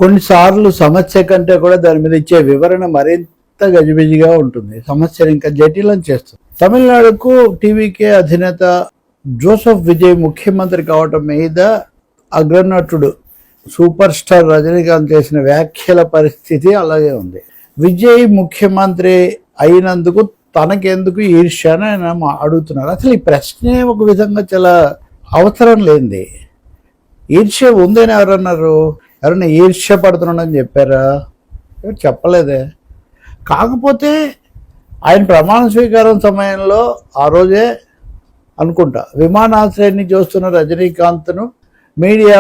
కొన్నిసార్లు సమస్య కంటే కూడా దాని మీద ఇచ్చే వివరణ మరింత గజిబిజిగా ఉంటుంది. సమస్యను ఇంకా జటిలం చేస్తుంది. తమిళనాడుకు టీవీకే అధినేత జోసెఫ్ విజయ్ ముఖ్యమంత్రి కావటం మీద అగ్రనటుడు సూపర్ స్టార్ రజనీకాంత్ చేసిన వ్యాఖ్యల పరిస్థితి అలాగే ఉంది. విజయ్ ముఖ్యమంత్రి అయినందుకు తనకెందుకు ఈర్ష్య అని ఆయన అడుగుతున్నారు. అసలు ఈ ప్రశ్నే ఒక విధంగా చాలా అవసరం లేనిది. ఈర్ష్య ఉందని ఎవరన్నారు? ఎవరైనా ఈర్ష్య పడుతున్నాడని చెప్పారా? ఎవరు చెప్పలేదే. కాకపోతే ఆయన ప్రమాణ స్వీకారం సమయంలో ఆ రోజే అనుకుంటా విమానాశ్రయాన్ని చూస్తున్న రజనీకాంత్ను మీడియా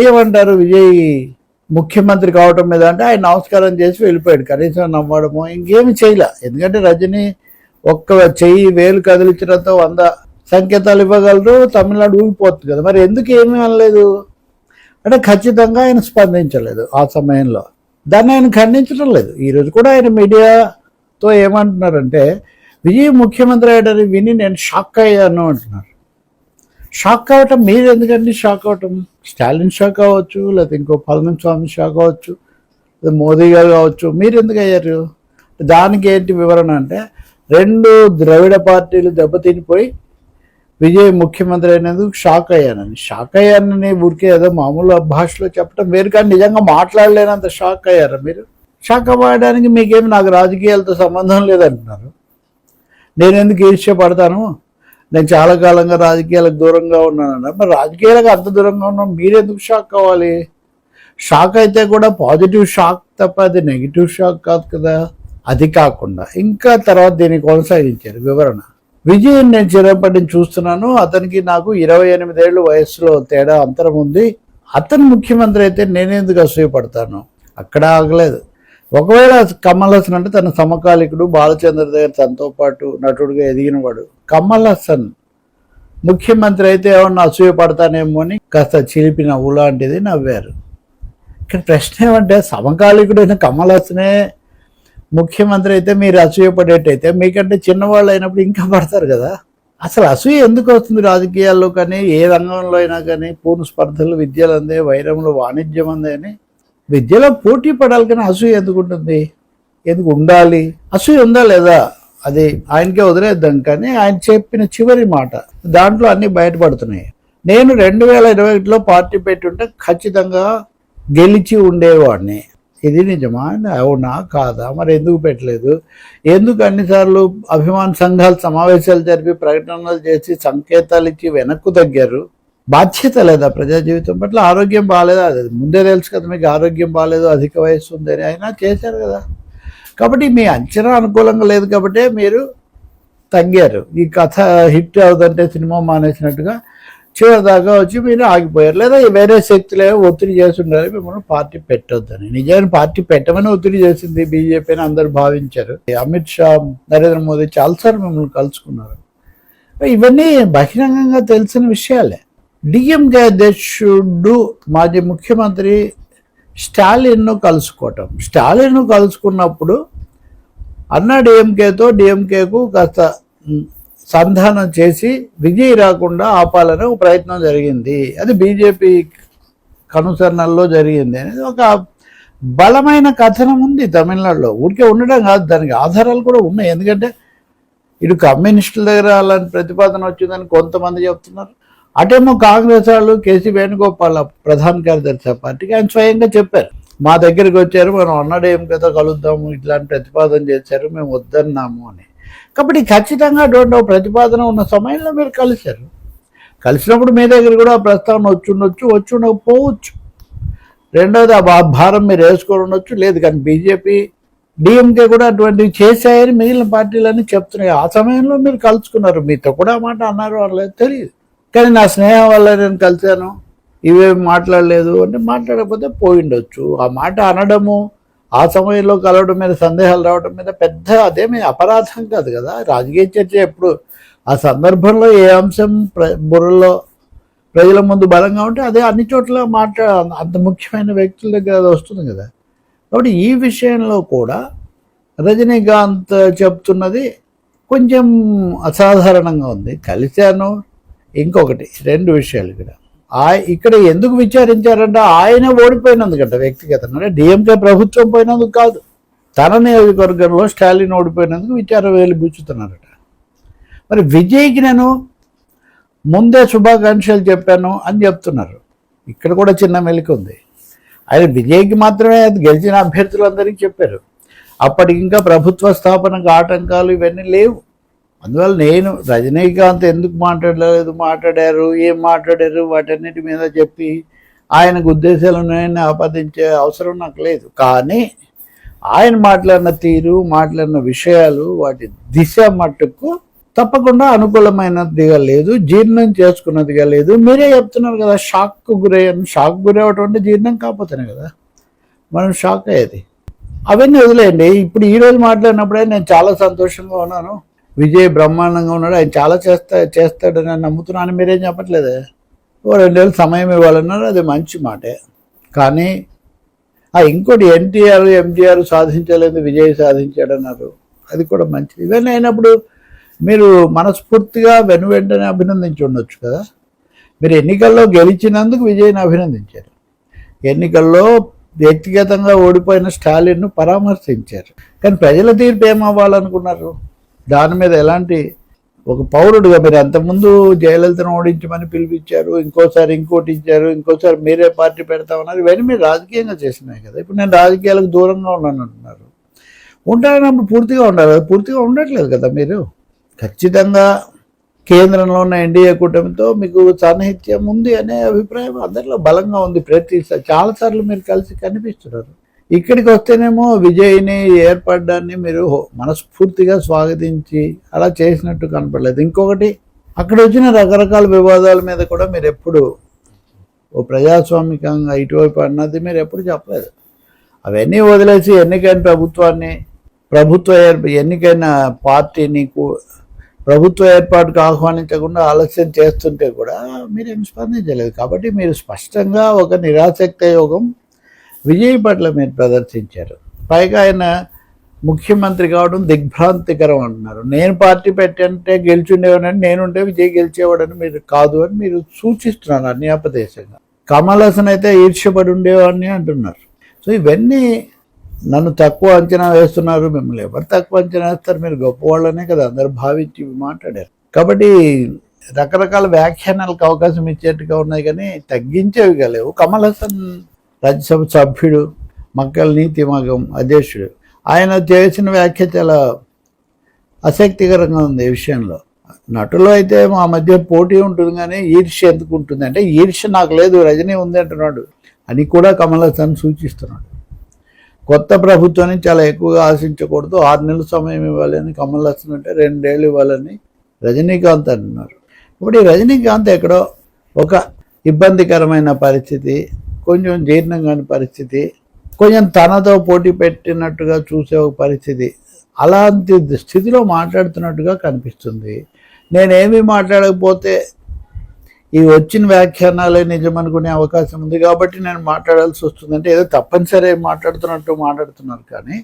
ఏమంటారు విజయ్ ముఖ్యమంత్రి కావటం మీద అంటే ఆయన నమస్కారం చేసి వెళ్ళిపోయాడు. కనీసం నమ్మడమో ఇంకేమి చేయలే. ఎందుకంటే రజనీ ఒక్క చెయ్యి వేలు కదిలించడంతో 100 సంకేతాలు ఇవ్వగలరు, తమిళనాడు ఊగిపోతుంది కదా. మరి ఎందుకు ఏమీ అనలేదు అంటే ఖచ్చితంగా ఆయన స్పందించలేదు ఆ సమయంలో. దాన్ని ఆయన ఖండించడం లేదు. ఈరోజు కూడా ఆయన మీడియాతో ఏమంటున్నారంటే విజయ్ ముఖ్యమంత్రి అయ్యాడని విని నేను షాక్ అయ్యాను అంటున్నారు. షాక్ అవ్వటం మీరు ఎందుకండి షాక్ అవ్వటం? స్టాలిన్ షాక్ అవ్వచ్చు, లేకపోతే ఇంకో పళనిస్వామి షాక్ అవ్వచ్చు, లేదా మోదీ గారు కావచ్చు. మీరు ఎందుకు అయ్యారు? దానికి ఏంటి వివరణ అంటే 2 ద్రవిడ పార్టీలు దెబ్బతినిపోయి విజయ్ ముఖ్యమంత్రి అయినందుకు షాక్ అయ్యానని. షాక్ అయ్యానని ఊరికే ఏదో మామూలు భాషలో చెప్పడం వేరు, కానీ నిజంగా మాట్లాడలేనంత షాక్ అయ్యారా మీరు? షాక్ అవ్వడానికి మీకేమి నాకు రాజకీయాలతో సంబంధం లేదంటున్నారు. నేను ఎందుకు ఈర్ష్య పడతాను? నేను చాలా కాలంగా రాజకీయాలకు దూరంగా ఉన్నానన్నా. మరి రాజకీయాలకు అంత దూరంగా ఉన్నాం, మీరెందుకు షాక్ అవ్వాలి? షాక్ అయితే కూడా పాజిటివ్ షాక్ తప్ప అది నెగిటివ్ షాక్ కాదు కదా. అది కాకుండా ఇంకా తర్వాత దీన్ని కొనసాగించారు వివరణ. విజయ్ నేను చిన్నప్పటి చూస్తున్నాను, అతనికి నాకు 28 ఏళ్ళు వయస్సులో తేడా అంతరం ఉంది. అతను ముఖ్యమంత్రి అయితే నేనెందుకు అసూయపడతాను? అక్కడ ఆగలేదు. ఒకవేళ కమల్ హాసన్ అంటే తన సమకాలికుడు బాలచంద్ర దగ్గర తనతో పాటు నటుడుగా ఎదిగినవాడు. కమల్ హాసన్ ముఖ్యమంత్రి అయితే ఏమన్నా అసూయపడతానేమో అని కాస్త చిలిపి నవ్వు లాంటిది నవ్వారు. ఇక్కడ ప్రశ్న ఏమంటే సమకాలికుడైన కమల్ హాసనే ముఖ్యమంత్రి అయితే మీరు అసూయపడేటైతే మీకంటే చిన్నవాళ్ళు అయినప్పుడు ఇంకా పడతారు కదా. అసలు అసూయ ఎందుకు వస్తుంది రాజకీయాల్లో కానీ ఏ రంగంలో అయినా కానీ? పూర్ణ స్పర్ధలు విద్యలు అందే, వైరంలో వాణిజ్యం అందే అని విద్యలో పోటీ పడాలి, కానీ అసూయ ఎందుకు ఉంటుంది? ఎందుకు ఉండాలి? అసూయ ఉందా లేదా అది ఆయనకే వదిలేద్దాం. కానీ ఆయన చెప్పిన చివరి మాట దాంట్లో అన్నీ బయటపడుతున్నాయి. నేను 2021లో పార్టీ పెట్టుంటే ఖచ్చితంగా గెలిచి ఉండేవాడిని. ఇది నిజమా? అవునా కాదా? మరి ఎందుకు పెట్టలేదు? ఎందుకు అన్నిసార్లు అభిమాన సంఘాలు సమావేశాలు జరిపి ప్రకటనలు చేసి సంకేతాలు ఇచ్చి వెనక్కు తగ్గారు? బాధ్యత లేదా ప్రజా జీవితం పట్ల? ఆరోగ్యం బాగాలేదా? అది ముందే తెలుసు కదా మీకు ఆరోగ్యం బాగాలేదు, అధిక వయస్సు ఉందని. అయినా చేశారు కదా. కాబట్టి మీ అంచనా అనుకూలంగా లేదు కాబట్టి మీరు తగ్గారు. ఈ కథ హిట్ అవుతుంటే సినిమా మానేసినట్టుగా చివరి దాకా వచ్చి మీరు ఆగిపోయారు. లేదా వేరే శక్తులు ఒత్తిడి చేసి ఉండాలి మిమ్మల్ని పార్టీ పెట్టొద్దని. నిజాన్ని పార్టీ పెట్టమని ఒత్తిడి చేసింది బీజేపీ అని అందరూ భావించారు. అమిత్ షా, నరేంద్ర మోదీ చాలాసార్లు మిమ్మల్ని కలుసుకున్నారు. ఇవన్నీ బహిరంగంగా తెలిసిన విషయాలే. డిఎంకే అధ్యక్షుడు మాజీ ముఖ్యమంత్రి స్టాలిన్ను కలుసుకోవటం. స్టాలిన్ను కలుసుకున్నప్పుడు అన్నా డిఎంకేకు కాస్త సంధానం చేసి విజయ్ రాకుండా ఆపాలని ఒక ప్రయత్నం జరిగింది. అది బీజేపీ కనుసరణల్లో జరిగింది అనేది ఒక బలమైన కథనం ఉంది తమిళనాడులో. ఊరికే ఉండడం కాదు, దానికి ఆధారాలు కూడా ఉన్నాయి. ఎందుకంటే ఇటు కమ్యూనిస్టుల దగ్గర అలాంటి ప్రతిపాదన వచ్చిందని కొంతమంది చెప్తున్నారు. అటేమో కాంగ్రెస్ వాళ్ళు కేసీ వేణుగోపాల్ ప్రధాన కార్యదర్శి పార్టీకి ఆయన స్వయంగా చెప్పారు, మా దగ్గరికి వచ్చారు, మనం అన్నాడేంకేతో కలుద్దాము, ఇట్లాంటి ప్రతిపాదన చేశారు, మేము వద్దన్నాము అని. కాబట్టి ఖచ్చితంగా అటువంటి ప్రతిపాదన ఉన్న సమయంలో మీరు కలిశారు. కలిసినప్పుడు మీ దగ్గర కూడా ఆ ప్రస్తావన వచ్చి ఉండకపోవచ్చు. రెండవది ఆ భారం మీరు వేసుకొని ఉండొచ్చు. లేదు కానీ బీజేపీ డిఎంకే కూడా అటువంటివి చేశాయని మిగిలిన పార్టీలన్నీ చెప్తున్నాయి. ఆ సమయంలో మీరు కలుసుకున్నారు, మీతో కూడా ఆ మాట అన్నారు అనలేదు తెలియదు. కానీ నా స్నేహం వల్ల నేను కలిశాను, ఇవేమి మాట్లాడలేదు అంటే మాట్లాడకపోతే పోయిండొచ్చు. ఆ మాట అనడము, ఆ సమయంలో కలవడం మీద సందేహాలు రావడం మీద పెద్ద అదేమీ అపరాధం కాదు కదా. రాజకీయ చర్చ ఎప్పుడు ఆ సందర్భంలో ఏ అంశం బుర్రలో ప్రజల ముందు బలంగా ఉంటే అదే అన్ని చోట్ల అంత ముఖ్యమైన వ్యక్తుల దగ్గర అది వస్తుంది కదా. కాబట్టి ఈ విషయంలో కూడా రజనీకాంత్ చెప్తున్నది కొంచెం అసాధారణంగా ఉంది. కలిశాను. ఇంకొకటి 2 విషయాలు ఇక్కడ. ఇక్కడ ఎందుకు విచారించారంటే ఆయన ఓడిపోయినందుకంట వ్యక్తిగతంగా, అంటే డిఎంకే ప్రభుత్వం పోయినందుకు కాదు, తన నియోజకవర్గంలో స్టాలిన్ ఓడిపోయినందుకు విచారం వెలిబుచ్చుతున్నారట. మరి విజయ్కి నేను ముందే శుభాకాంక్షలు చెప్పాను అని చెప్తున్నారు. ఇక్కడ కూడా చిన్న మెలిక ఉంది. ఆయన విజయ్కి మాత్రమే గెలిచిన అభ్యర్థులందరికీ చెప్పారు. అప్పటికి ఇంకా ప్రభుత్వ స్థాపనకు ఆటంకాలు ఇవన్నీ లేవు. అందువల్ల నేను రజనీకాంత్ ఎందుకు మాట్లాడారు, ఏం మాట్లాడారు, వాటన్నిటి మీద చెప్పి ఆయనకు ఉద్దేశాలను ఆపాదించే అవసరం నాకు లేదు. కానీ ఆయన మాట్లాడిన తీరు, మాట్లాడిన విషయాలు, వాటి దిశ మట్టుకు తప్పకుండా అనుకూలమైనదిగా లేదు, జీర్ణం చేసుకున్నదిగా లేదు. మీరే చెప్తున్నారు కదా, షాక్కు గురయ్యాను. షాక్ గురవటం అంటే జీర్ణం కాకపోతేనే కదా మనం షాక్ అయ్యేది. అవన్నీ వదిలేయండి. ఇప్పుడు ఈరోజు మాట్లాడినప్పుడే నేను చాలా సంతోషంగా ఉన్నాను. విజయ్ బ్రహ్మాండంగా ఉన్నాడు, ఆయన చాలా చేస్తాడని నేను నమ్ముతున్నాను. మీరేం చెప్పట్లేదే. 2 ఏళ్ళు సమయం ఇవ్వాలన్నారు, అది మంచి మాటే. కానీ ఇంకోటి ఎన్టీఆర్ ఎంజీఆర్ సాధించలేదు, విజయ్ సాధించాడన్నారు, అది కూడా మంచిది. ఇవన్నీ అయినప్పుడు మీరు మనస్ఫూర్తిగా వెంటనే అభినందించి ఉండొచ్చు కదా. మీరు ఎన్నికల్లో గెలిచినందుకు విజయ్ని అభినందించారు, ఎన్నికల్లో వ్యక్తిగతంగా ఓడిపోయిన స్టాలిన్ను పరామర్శించారు. కానీ ప్రజల తీర్పు ఏమవ్వాలనుకున్నారు? దాని మీద ఎలాంటి ఒక పౌరుడుగా మీరు అంతకుముందు జయలలితను ఓడించమని పిలిపించారు, ఇంకోసారి ఇంకోటి ఇచ్చారు, ఇంకోసారి మీరే పార్టీ పెడతామన్నారు. ఇవన్నీ మీరు రాజకీయంగా చేసినాయి కదా. ఇప్పుడు నేను రాజకీయాలకు దూరంగా ఉన్నాను అంటున్నారు. ఉంటానప్పుడు పూర్తిగా ఉండాలి, పూర్తిగా ఉండట్లేదు కదా. మీరు ఖచ్చితంగా కేంద్రంలో ఉన్న ఎన్డీఏ కూటమితో మీకు సాన్నిహిత్యం ఉంది అనే అభిప్రాయం అందరిలో బలంగా ఉంది. ప్రతిసారి చాలాసార్లు మీరు కలిసి కనిపిస్తున్నారు. ఇక్కడికి వస్తేనేమో విజయ్ని ఏర్పడ్డాన్ని మీరు మనస్ఫూర్తిగా స్వాగతించి అలా చేసినట్టు కనపడలేదు. ఇంకొకటి, అక్కడ వచ్చిన రకరకాల వివాదాల మీద కూడా మీరు ఎప్పుడు ప్రజాస్వామికంగా ఇటువైపు అన్నది మీరు ఎప్పుడు చెప్పలేదు. అవన్నీ వదిలేసి ఎన్నికైన ఎన్నికైన పార్టీని ప్రభుత్వ ఏర్పాటుకు ఆహ్వానించకుండా ఆలస్యం చేస్తుంటే కూడా మీరేం స్పందించలేదు. కాబట్టి మీరు స్పష్టంగా ఒక నిరాసక్త యోగం విజయ్ పట్ల మీరు ప్రదర్శించారు. పైగా ఆయన ముఖ్యమంత్రి కావడం దిగ్భ్రాంతికరం అంటున్నారు. నేను పార్టీ పెట్టంటే గెలిచుండేవాడని, నేనుంటే విజయ్ గెలిచేవాడని మీరు కాదు అని మీరు సూచిస్తున్నారు అన్యాపదేశంగా. కమల్ హాసన్ అయితే ఈర్ష్యపడి ఉండేవాడిని అంటున్నారు. సో ఇవన్నీ నన్ను తక్కువ అంచనా వేస్తున్నారు. మిమ్మల్ని ఎవరు తక్కువ అంచనా వేస్తారు? మీరు గొప్పవాళ్ళనే కదా అందరు భావించి మాట్లాడారు. కాబట్టి రకరకాల వ్యాఖ్యానాలకు అవకాశం ఇచ్చేట్టుగా ఉన్నాయి, కానీ తగ్గించేవి కాలేవు. కమల్ హాసన్ రాజ్యసభ సభ్యుడు, మక్కల్ నీతి మగం అధ్యక్షుడు, ఆయన చేసిన వ్యాఖ్య చాలా ఆసక్తికరంగా ఉంది ఈ విషయంలో. నటులు అయితే మా మధ్య పోటీ ఉంటుంది కానీ ఈర్ష్య ఎందుకు ఉంటుంది అంటే, ఈర్ష్య నాకు లేదు, రజనీ ఉంది అంటున్నాడు అని కూడా కమల్ హాసన్ సూచిస్తున్నాడు. కొత్త ప్రభుత్వాన్ని చాలా ఎక్కువగా ఆశించకూడదు, 6 నెలల సమయం ఇవ్వాలని కమల్ హాసన్ అంటే 2 ఏళ్ళు ఇవ్వాలని రజనీకాంత్ అంటున్నారు. ఇప్పుడు ఈ రజనీకాంత్ ఎక్కడో ఒక ఇబ్బందికరమైన పరిస్థితి, కొంచెం జీర్ణం కాని పరిస్థితి, కొంచెం తనతో పోటీ పెట్టినట్టుగా చూసే ఒక పరిస్థితి, అలాంటి స్థితిలో మాట్లాడుతున్నట్టుగా కనిపిస్తుంది. నేనేమీ మాట్లాడకపోతే ఈ వచ్చిన వ్యాఖ్యానాలే నిజం అనుకునే అవకాశం ఉంది కాబట్టి నేను మాట్లాడాల్సి వస్తుంది అంటే ఏదో తప్పనిసరి మాట్లాడుతున్నారు. కానీ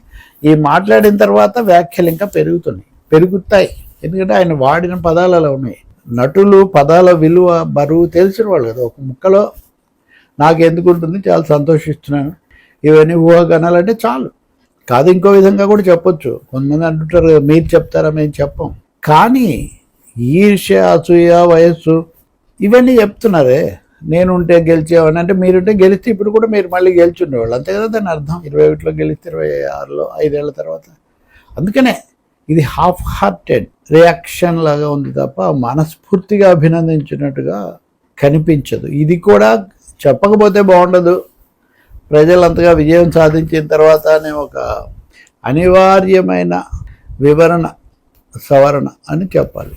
ఈ మాట్లాడిన తర్వాత వ్యాఖ్యలు ఇంకా పెరుగుతాయి. ఎందుకంటే ఆయన వాడిన పదాలు అలా ఉన్నాయి. నటులు పదాల విలువ బరువు తెలిసిన వాళ్ళు కదా. ఒక ముక్కలో నాకు ఎందుకు ఉంటుంది, చాలా సంతోషిస్తున్నాను, ఇవన్నీ ఊహాగానాలంటే చాలు కాదు. ఇంకో విధంగా కూడా చెప్పొచ్చు. కొంతమంది అంటుంటారు కదా, మీరు చెప్తారా మేము చెప్పం. కానీ ఈర్ష్య, అసూయ, వయస్సు ఇవన్నీ చెప్తున్నారే. నేనుంటే గెలిచేవాడిని అంటే, మీరుంటే గెలిస్తే ఇప్పుడు కూడా మీరు మళ్ళీ గెలిచుండేవాళ్ళు, అంతే కదా దాని అర్థం. 21లో గెలిస్తే 26లో 5 ఏళ్ల తర్వాత. అందుకనే ఇది హాఫ్ హార్టెడ్ రియాక్షన్ లాగా ఉంది తప్ప మనస్ఫూర్తిగా అభినందించినట్టుగా కనిపించదు. ఇది కూడా చెప్పకపోతే బాగుండదు. ప్రజలంతగా విజయం సాధించిన తర్వాతనే ఒక అనివార్యమైన సవరణ అని చెప్పాలి.